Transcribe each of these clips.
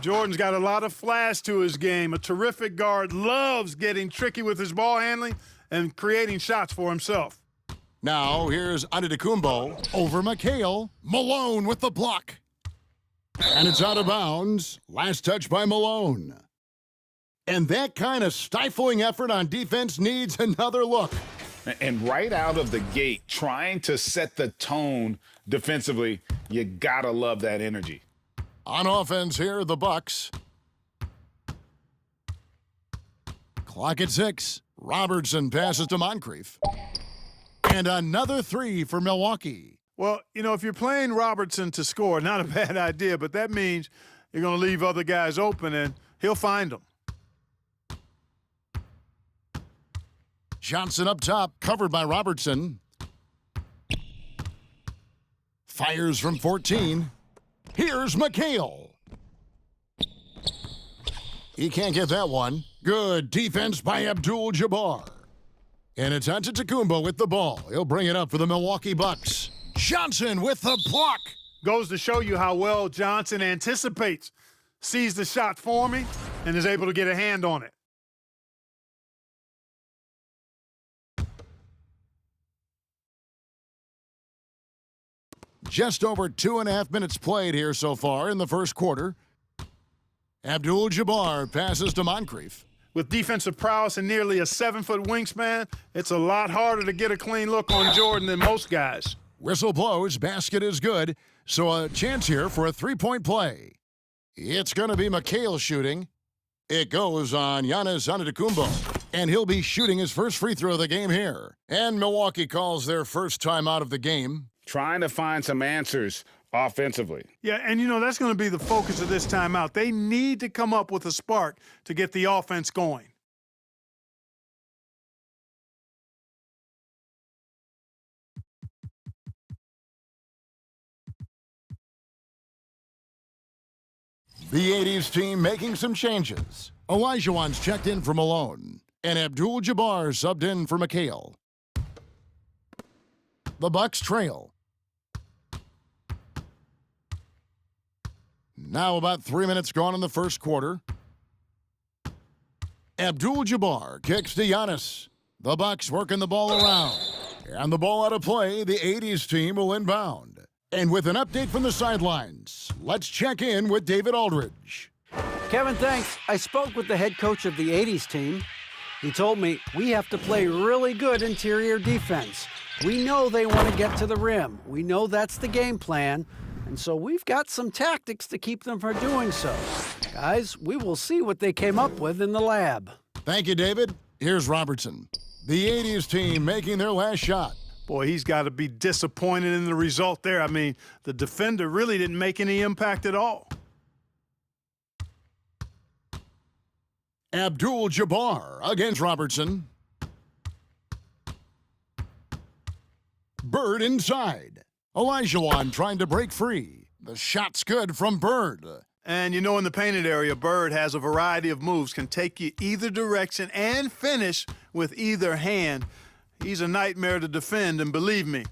Jordan's got a lot of flash to his game. A terrific guard, loves getting tricky with his ball handling and creating shots for himself. Now here's Antetokounmpo over McHale. Malone with the block. And it's out of bounds. Last touch by Malone. And that kind of stifling effort on defense needs another look. And right out of the gate, trying to set the tone defensively, you gotta love that energy. On offense here, the Bucks. Clock at 6. Robertson passes to Moncrief. And another three for Milwaukee. Well, you know, if you're playing Robertson to score, not a bad idea, but that means you're going to leave other guys open, and he'll find them. Johnson up top, covered by Robertson. Fires from 14. Here's McHale. He can't get that one. Good defense by Abdul-Jabbar. And it's Antetokounmpo with the ball. He'll bring it up for the Milwaukee Bucks. Johnson with the block. Goes to show you how well Johnson anticipates, sees the shot forming, and is able to get a hand on it. Just over 2.5 minutes played here so far in the first quarter. Abdul-Jabbar passes to Moncrief. With defensive prowess and nearly a 7-foot wingspan, it's a lot harder to get a clean look on Jordan than most guys. Whistle blows, basket is good, so a chance here for a three-point play. It's going to be McHale shooting. It goes on Giannis Antetokounmpo, and he'll be shooting his first free throw of the game here. And Milwaukee calls their first time out of the game. Trying to find some answers offensively. Yeah, and you know, that's going to be the focus of this timeout. They need to come up with a spark to get the offense going. The 80s team making some changes. Olajuwon's checked in for Malone, and Abdul-Jabbar subbed in for McHale. The Bucks trail. Now about 3 minutes gone in the first quarter. Abdul-Jabbar kicks to Giannis. The Bucks working the ball around. And the ball out of play, the 80s team will inbound. And with an update from the sidelines, let's check in with David Aldridge. Kevin, thanks. I spoke with the head coach of the 80s team. He told me we have to play really good interior defense. We know they want to get to the rim. We know that's the game plan. And so we've got some tactics to keep them from doing so. Guys, we will see what they came up with in the lab. Thank you, David. Here's Robertson. The 80s team making their last shot. Boy, he's got to be disappointed in the result there. I mean, the defender really didn't make any impact at all. Abdul-Jabbar against Robertson. Bird inside. Olajuwon trying to break free. The shot's good from Bird. And you know, in the painted area, Bird has a variety of moves, can take you either direction and finish with either hand. He's a nightmare to defend, and believe me,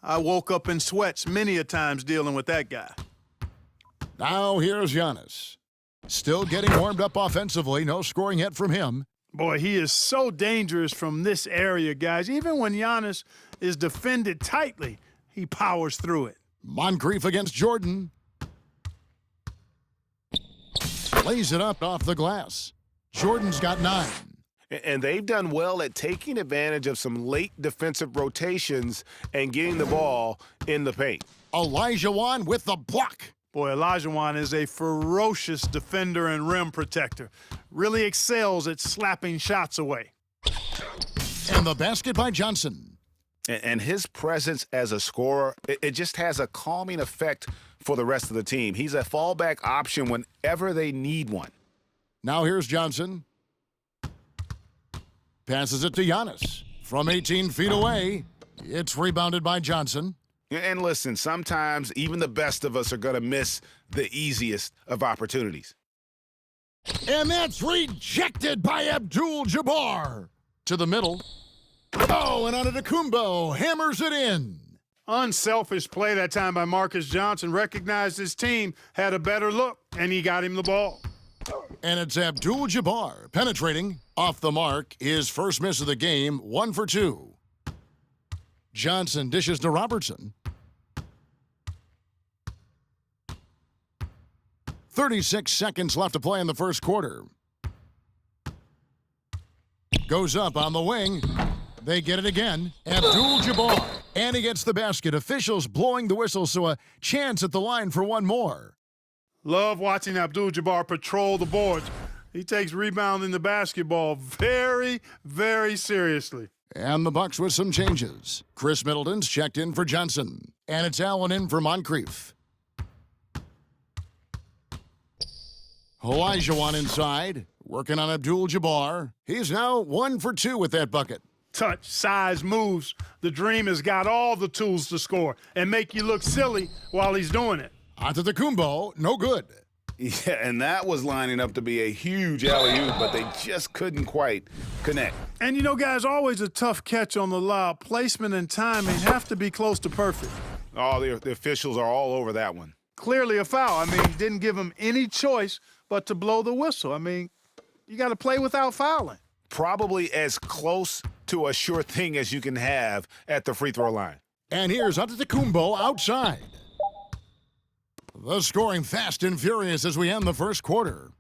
I woke up in sweats many a times dealing with that guy. Now here's Giannis. Still getting warmed up offensively. No scoring yet from him. Boy, he is so dangerous from this area, guys. Even when Giannis is defended tightly, he powers through it. Moncrief against Jordan. Lays it up off the glass. Jordan's got 9. And they've done well at taking advantage of some late defensive rotations and getting the ball in the paint. Olajuwon with the block. Boy, Olajuwon is a ferocious defender and rim protector. Really excels at slapping shots away. And the basket by Johnson. And his presence as a scorer, it just has a calming effect for the rest of the team. He's a fallback option whenever they need one. Now here's Johnson. Passes it to Giannis. From 18 feet away, it's rebounded by Johnson. And listen, sometimes even the best of us are going to miss the easiest of opportunities. And that's rejected by Abdul-Jabbar. To the middle. Oh, and Antetokounmpo hammers it in. Unselfish play that time by Marcus Johnson. Recognized his team had a better look, and he got him the ball. And it's Abdul-Jabbar penetrating off the mark. His first miss of the game, 1 for 2. Johnson dishes to Robertson. 36 seconds left to play in the first quarter. Goes up on the wing. They get it again. Abdul-Jabbar. And he gets the basket. Officials blowing the whistle, so a chance at the line for one more. Love watching Abdul-Jabbar patrol the boards. He takes rebounding the basketball very, very seriously. And the Bucks with some changes. Chris Middleton's checked in for Johnson. And it's Allen in for Moncrief. Olajuwon inside, working on Abdul-Jabbar. He's now 1 for 2 with that bucket. Touch, size, moves. The Dream has got all the tools to score and make you look silly while he's doing it. Antetokounmpo, no good. Yeah, and that was lining up to be a huge alley-oop, but they just couldn't quite connect. And you know, guys, always a tough catch on the lob. Placement and timing have to be close to perfect. Oh, the officials are all over that one. Clearly a foul. I mean, didn't give him any choice but to blow the whistle. I mean, you got to play without fouling. Probably as close to a sure thing as you can have at the free throw line. And here's Antetokounmpo outside. The scoring fast and furious as we end the first quarter.